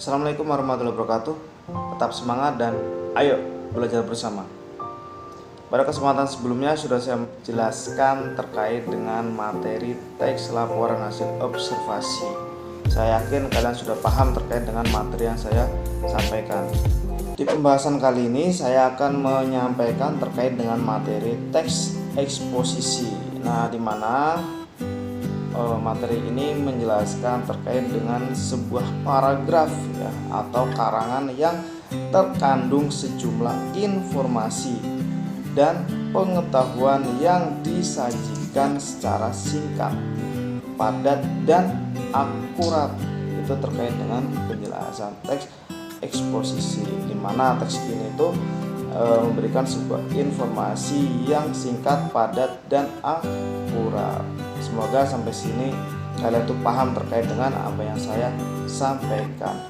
Assalamualaikum warahmatullahi wabarakatuh. Tetap semangat dan ayo belajar bersama. Pada kesempatan sebelumnya sudah saya jelaskan terkait dengan materi teks laporan hasil observasi. Saya yakin kalian sudah paham terkait dengan materi yang saya sampaikan. Di pembahasan kali ini saya akan menyampaikan terkait dengan materi teks eksposisi. Nah, di mana materi ini menjelaskan terkait dengan sebuah paragraf ya, atau karangan yang terkandung sejumlah informasi dan pengetahuan yang disajikan secara singkat, padat dan akurat. Itu terkait dengan penjelasan teks eksposisi, di mana teks ini itu memberikan sebuah informasi yang singkat, padat dan akurat. Semoga sampai sini kalian tuh paham terkait dengan apa yang saya sampaikan.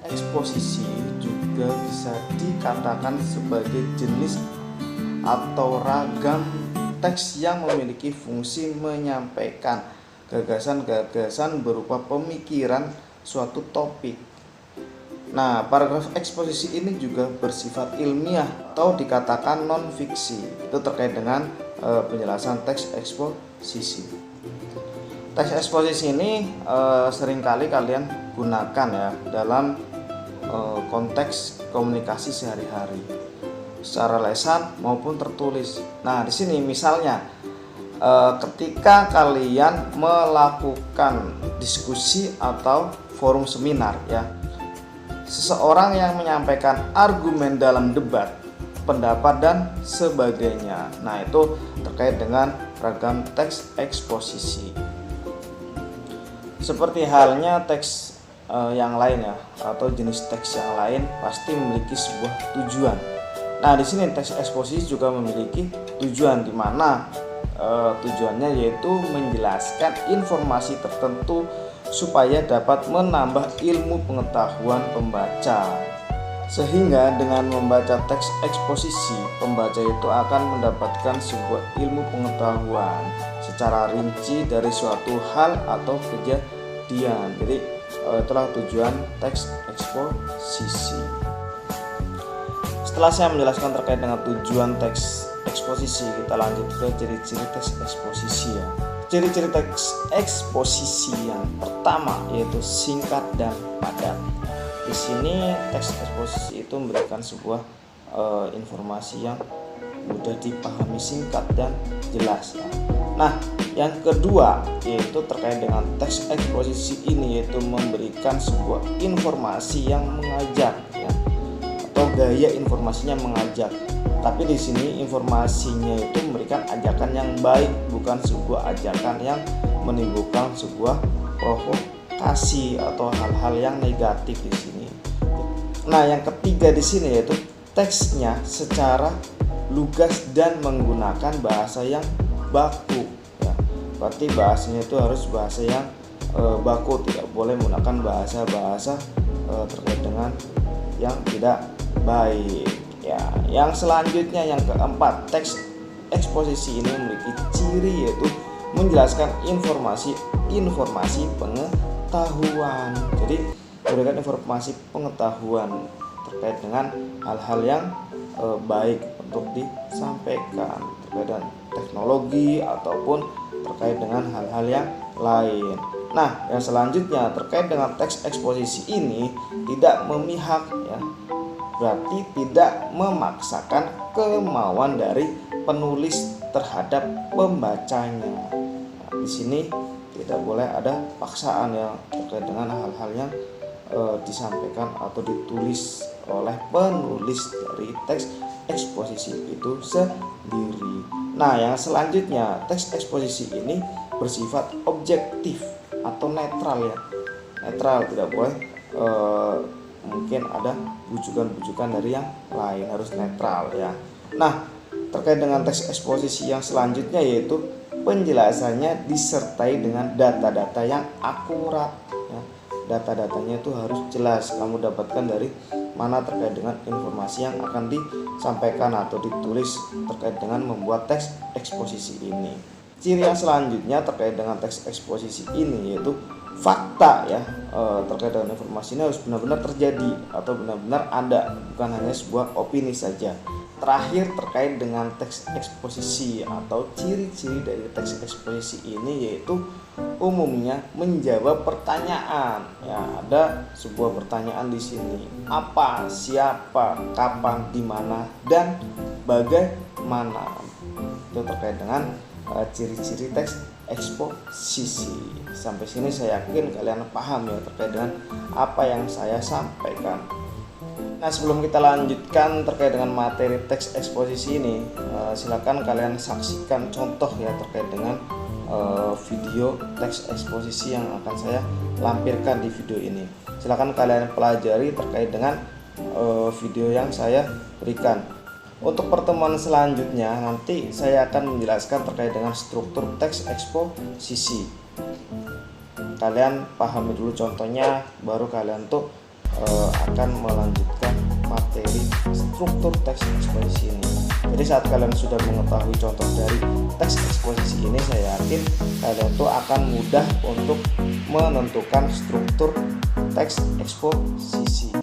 Eksposisi juga bisa dikatakan sebagai jenis atau ragam teks yang memiliki fungsi menyampaikan gagasan-gagasan berupa pemikiran suatu topik. Nah, paragraf eksposisi ini juga bersifat ilmiah atau dikatakan non-fiksi. Itu terkait dengan penjelasan teks eksposisi. Teks eksposisi ini seringkali kalian gunakan ya dalam konteks komunikasi sehari-hari, secara lisan maupun tertulis. Nah, di sini misalnya ketika kalian melakukan diskusi atau forum seminar ya, seseorang yang menyampaikan argumen dalam debat, pendapat dan sebagainya. Nah, itu terkait dengan ragam teks eksposisi. Seperti halnya teks yang lain ya, atau jenis teks yang lain pasti memiliki sebuah tujuan. Nah, di sini teks eksposisi juga memiliki tujuan, di mana tujuannya yaitu menjelaskan informasi tertentu supaya dapat menambah ilmu pengetahuan pembaca. Sehingga dengan membaca teks eksposisi, pembaca itu akan mendapatkan sebuah ilmu pengetahuan secara rinci dari suatu hal atau kejadian. Jadi itulah tujuan teks eksposisi. Setelah saya menjelaskan terkait dengan tujuan teks eksposisi, kita lanjut ke ciri-ciri teks eksposisi ya. Ciri-ciri teks eksposisi yang pertama yaitu singkat dan padat. Di sini teks eksposisi itu memberikan sebuah informasi yang mudah dipahami, singkat dan jelas ya. Nah, yang kedua yaitu terkait dengan teks eksposisi ini, yaitu memberikan sebuah informasi yang mengajak ya, atau gaya informasinya mengajak. Tapi di sini informasinya itu memberikan ajakan yang baik, bukan sebuah ajakan yang menimbulkan sebuah provokasi atau hal-hal yang negatif di sini. Nah, yang ketiga di sini yaitu teksnya secara lugas dan menggunakan bahasa yang baku ya. Berarti bahasanya itu harus bahasa yang baku, tidak boleh menggunakan bahasa-bahasa terkait dengan yang tidak baik ya. Yang selanjutnya yang keempat, teks eksposisi ini memiliki ciri yaitu menjelaskan informasi pengetahuan. Jadi memberikan informasi pengetahuan terkait dengan hal-hal yang baik untuk disampaikan terkait dengan teknologi ataupun terkait dengan hal-hal yang lain. Nah, yang selanjutnya terkait dengan teks eksposisi ini tidak memihak ya, berarti tidak memaksakan kemauan dari penulis terhadap pembacanya. Nah, di sini tidak boleh ada paksaan ya terkait dengan hal-hal yang disampaikan atau ditulis oleh penulis dari teks eksposisi itu sendiri. Nah, yang selanjutnya teks eksposisi ini bersifat objektif atau netral ya. Netral, tidak boleh mungkin ada bujukan-bujukan dari yang lain, harus netral ya. Nah, terkait dengan teks eksposisi yang selanjutnya yaitu penjelasannya disertai dengan data-data yang akurat ya. Data-datanya itu harus jelas, kamu dapatkan dari mana terkait dengan informasi yang akan disampaikan atau ditulis terkait dengan membuat teks eksposisi ini. Ciri yang selanjutnya terkait dengan teks eksposisi ini yaitu fakta ya terkait dengan informasi ini harus benar-benar terjadi atau benar-benar ada, bukan hanya sebuah opini saja. Terakhir terkait dengan teks eksposisi atau ciri-ciri dari teks eksposisi ini, yaitu umumnya menjawab pertanyaan. Ya, ada sebuah pertanyaan di sini. Apa, siapa, kapan, di mana, dan bagaimana. Itu terkait dengan ciri-ciri teks eksposisi. Sampai sini saya yakin kalian paham ya terkait dengan apa yang saya sampaikan. Nah, sebelum kita lanjutkan terkait dengan materi teks eksposisi ini, silakan kalian saksikan contoh ya terkait dengan video teks eksposisi yang akan saya lampirkan di video ini. Silakan kalian pelajari terkait dengan video yang saya berikan. Untuk pertemuan selanjutnya nanti saya akan menjelaskan terkait dengan struktur teks eksposisi. Kalian pahami dulu contohnya, baru kalian tuh akan melanjutkan materi struktur teks eksposisi ini. Jadi saat kalian sudah mengetahui contoh dari teks eksposisi ini, saya yakin kalian tuh akan mudah untuk menentukan struktur teks eksposisi.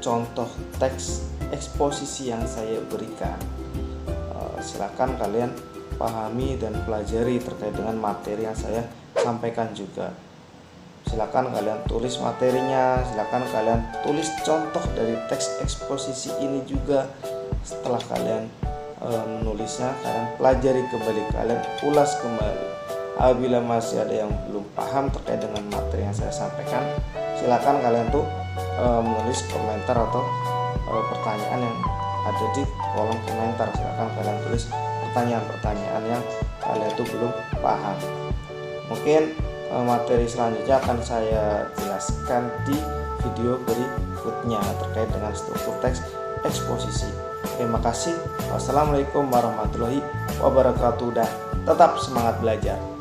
Contoh teks eksposisi yang saya berikan, silakan kalian pahami dan pelajari terkait dengan materi yang saya sampaikan juga. Silakan kalian tulis materinya, silakan kalian tulis contoh dari teks eksposisi ini juga. Setelah kalian menulisnya, kalian pelajari kembali, kalian ulas kembali. Apabila masih ada yang belum paham terkait dengan materi yang saya sampaikan, silakan kalian tuh menulis komentar atau pertanyaan yang ada di kolom komentar. Silakan kalian tulis pertanyaan-pertanyaan yang kalian tuh belum paham. Mungkin materi selanjutnya akan saya jelaskan di video berikutnya terkait dengan struktur teks eksposisi. Terima kasih. Wassalamualaikum warahmatullahi wabarakatuh dan tetap semangat belajar.